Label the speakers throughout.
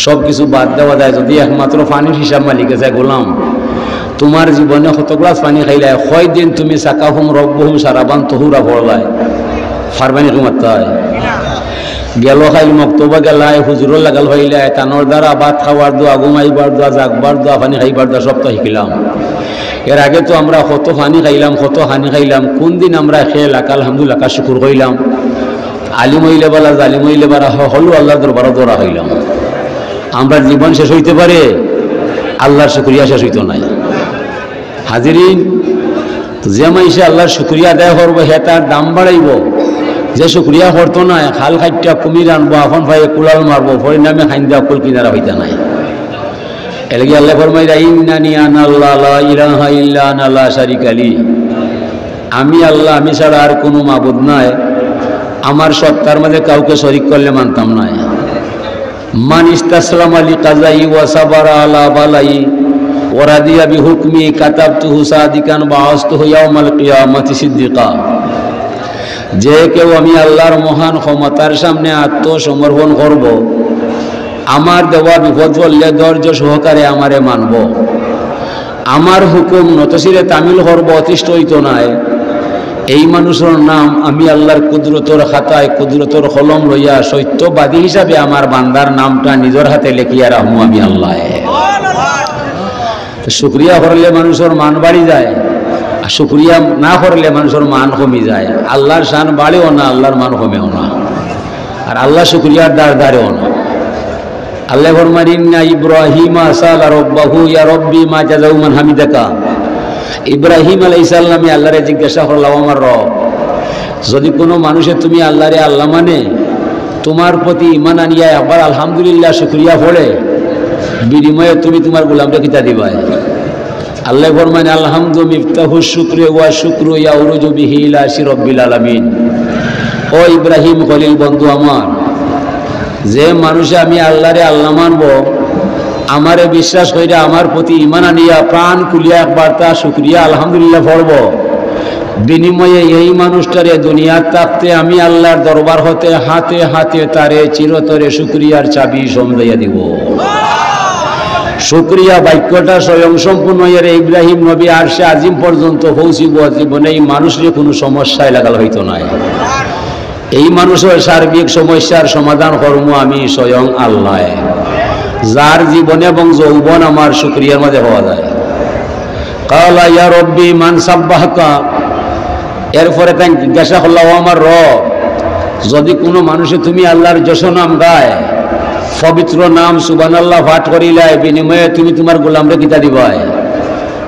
Speaker 1: সব কিছু বাদ দেওয়া যায় যদি একমাত্র পানির হিসাব মালিকে যায় গোলাম তোমার জীবনে কত গ্লাস পানি খাইলে কয় দিন তুমি সাকাহুম রব্বহুম সারাবান তহুরা পড়লায় ফারবানি ঘুমাতে হয় গেল খাইল মক্তবা গেলায় হুজুরও লাগাল হইলে তানোর দ্বারা ভাত খাওয়ার দোয়া ঘুমাইবার দোয়া জাগবার দোয়া পানি খাইবার দোয়া সব তো শিখিলাম এর আগে তো আমরা কত পানি খাইলাম কত হানি খাইলাম কোন দিন আমরা খেয়ে লাক আলহামদুলিল্লাহ কা শুকুর কইলাম আলিম হইলে বলা জালিম হইলে বারা হলু আল্লাহ দরবারে দৌড়া হইলাম আমরা জীবন শেষ হইতে পারে আল্লাহর শুকরিয়া শেষ হইতো নাই হাজিরিন যে মাইসে আল্লাহর শুকরিয়া আদায় করবো হে তার দাম বাড়াইব যে শুকরিয়া করতো না খাল খাইটা কুমির আনবো এখন ভাই কুলাল মারবো পরিণামে খাইন দেওয়া কুল কিনারা হইতে নাই এলাকি আল্লাহ ফরমাইরা ইন্নানি আনা আল্লাহ লা ইলাহা ইল্লা আনা লা শারিকা লি আমি আল্লাহ আমি ছাড়া আর কোনো মাবুদ নাই আমার সত্তার মধ্যে কাউকে শরীক করলে মানতাম না মান ইস্তাসলামা লিকাযাই ওয়া সাবারা আলা বালাই ওয়া রাদিয়া বিহুকমি কাতাবতুহু সাদিকান বাআসতুহু ইয়াউমাল কিয়ামাতি সিদ্দিকা যে কেউ আমি আল্লাহর মহান ক্ষমতার সামনে আত্মসমর্পণ করব আমার দেওয়া বিপদ পড়লে ধৈর্য সহকারে আমারে মানব আমার হুকুম নতশিরে তামিল করব অতিষ্ঠ হইত নাই এই মানুষের নাম আমি আল্লাহর কুদরতর খাতায় কুদরতর কলম লইয়া সত্যবাদী হিসাবে আমার বান্দার নামটা নিজের হাতে লিখিয়া রাখবো আমি আল্লাহ শুকরিয়া করলে মানুষের মান বাড়ি যায় আর শুকরিয়া না করলে মানুষের মান কমে যায় আল্লাহর শান বাড়েও না আল্লাহর মান কমেও না আর আল্লাহ শুকরিয়ার দ্বারেও না আল্লাহ ফরমান ইন্না ইব্রাহিম সালা রব্বাহু ইয়া রব্বি মা জাযাউ মান হামিদাকা ইব্রাহিম আলাইহিস সালামে আল্লাহরে জিজ্ঞাসা করলাম আমার রব যদি কোনো মানুষে তুমি আল্লাহরে আল্লাহ মানে তোমার প্রতি ঈমান আনিয়া একবার আলহামদুলিল্লাহ শুকরিয়া পড়ে বিনিময়ে তুমি তোমার গোলামকে কিতা দিবা আল্লাহ ফরমান আলহামদু মিফতাহু শুকরি ওয়া শুকরু ইয়াউরুজু বিহি ইলা রাব্বিল আলামিন ও ইব্রাহিম খলিল বন্ধু আমার যে মানুষে আমি আল্লাহরে আল্লাহ মানব আমারে বিশ্বাস কইরা আমার প্রতি ঈমান আনিয়া প্রাণ খুলিয়া একবার তা শুকরিয়া আলহামদুলিল্লাহ পড়ব বিনিময়ে এই মানুষটারে দুনিয়ার থাকতে আমি আল্লাহর দরবার হতে হাতে হাতে তারে চিরতরে শুকরিয়ার চাবি সমঝাইয়া দিব শুকরিয়া বাক্যটা স্বয়ং সম্পূর্ণ এর ইব্রাহিম নবী আরশে আজিম পর্যন্ত পৌঁছিব জীবনে এই মানুষের কোনো সমস্যায় লাগাল হইতো না এই মানুষের সার্বিক সমস্যার সমাধান কর্ম আমি স্বয়ং আল্লাহ যার জীবন এবং যৌবন আমার শুকরিয়ার মধ্যে হওয়া যায় কালা ইয়া রব্বি মান সাব্বাহকা এরপরে তাই জিজ্ঞাসা করলাম আমার রব যদি কোনো মানুষে তুমি আল্লাহর যশ নাম গায় পবিত্র নাম সুবহানাল্লাহ পাঠ করিলে বিনিময়ে তুমি তোমার গোলামরে কিতা দিবাই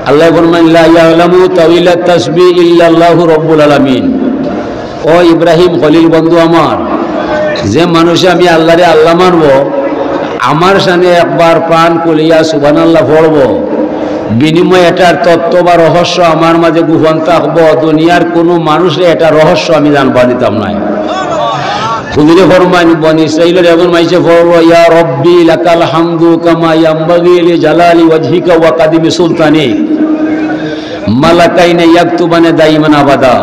Speaker 1: আল্লাহ ফরমান লা ইয়ালামু তাওইলাত তাসবিহ ইল্লাল্লাহু রাব্বুল আলামিন ও ইব্রাহিম খলিল বন্ধু আমার যে মানুষে আমি আল্লাহরে আল্লাহ মানব আমার সামনে একবার প্রাণ কলিয়া সুবহানাল্লাহ পড়ব বিনিময়ে এটার তত্ত্ব বা রহস্য আমার মাঝে গোপন থাকবো দুনিয়ার কোনো মানুষে এটা রহস্য আমি জানবা দিতাম না হুজুরে ফরমান বনি ইসরাঈলের এমন মাইসে পড়ব ইয়া রব্বি লাকাল হামদু কামা ইয়ামবাগি লি জালালি ওয়াজহিকা ওয়া কাদিমি সুলতানি মালাকাইনে ইয়াকতুবানে দাইমান আবাদা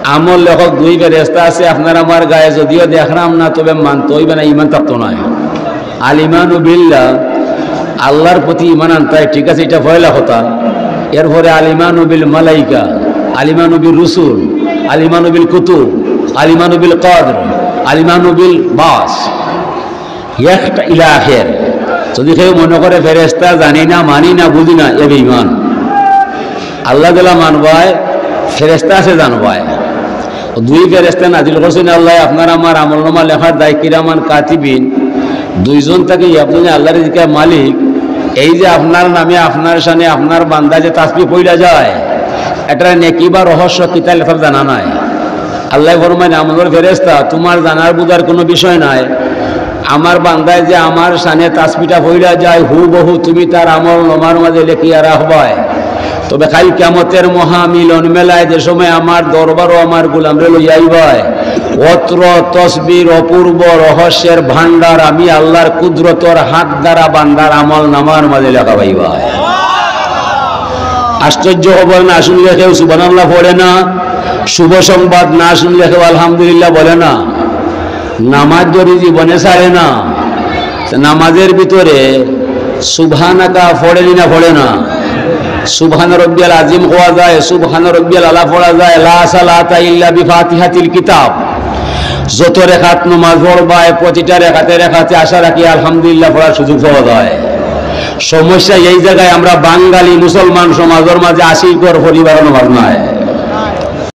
Speaker 1: আমল লেখক দুই ফেরেশতা আছে আপনার আমার গায়ে যদিও দেখলাম না তবে মানতে হইবে না ঈমান থাকতো না আল ঈমানু বিল্লাহ আল্লাহর প্রতি ঈমান আনতে ঠিক আছে এটা পয়লা কথা এরপরে আল ঈমানু বিল মালাইকা আল ঈমানু বির রুসুল আল ঈমানু বিল কুতুব আল ঈমানু বিল কদর আল ঈমানু বিল বাস একটা ইলা আখির যদি কেউ মনে করে ফেরেশতা জানি না মানি না বুঝি না এ বেঈমান আল্লাহ তাআলা মানবায় ফেরেশতা আছে জানবায় দুই ফেরেশতা নাজিল করছেন আল্লাহ আপনার আমার আমলনামা লেখার দায় কিরামান কাতিবিন দুইজন থেকে আপনি আল্লাহর রিজিকের মালিক এই যে আপনার নামে আপনার শানে আপনার বান্দা যে তাসবিহ পড়া যায় এটা নেকি বা রহস্য কিতা লেখা জানা নাই আল্লাহ ফরমান আমাদের ফেরেশতা তোমার জানার বুঝার কোনো বিষয় নাই আমার বান্দায় যে আমার শানে তাসবিহটা পড়া যায় হুবহু তুমি তার আমলনামার মাঝে লিখিয়া রাখবায় তবে খাই কিয়ামতের মহামিলন মেলায় যে সময় আমার দরবারও আমার গোলামরে লইয়া আইবায় অত্র তসবির অপূর্ব রহস্যের ভান্ডার আমি আল্লাহর কুদরতর হাত দ্বারা বান্দার আমল নামার মাঝে লেখা পাইবায় আশ্চর্য খবর না শুনলে কেউ সুবহানাল্লাহ পড়ে না শুভ সংবাদ না শুনলে কেউ আলহামদুলিল্লাহ বলে না নামাজ যদি জীবনে ছাড়ে না নামাজের ভিতরে সুবহানাকা পড়েনি না পড়ে না? সুবহান রব্বিয়াল আজিম হওয়া যায়, সুবহান রব্বিয়াল আলা পড়া যায়, লা সালাতা ইল্লা বিফাতিহাতিল কিতাব। যত রেখাত নামাজ পড়বায় প্রতিটা রেখাতে আশা রাখি আলহামদুলিল্লাহ পড়ার সুযোগ পাওয়া যায়। সমস্যা এই জায়গায় আমরা বাঙালি মুসলমান সমাজের মাঝে 80 ঘর পরিবার নামাজ নাই।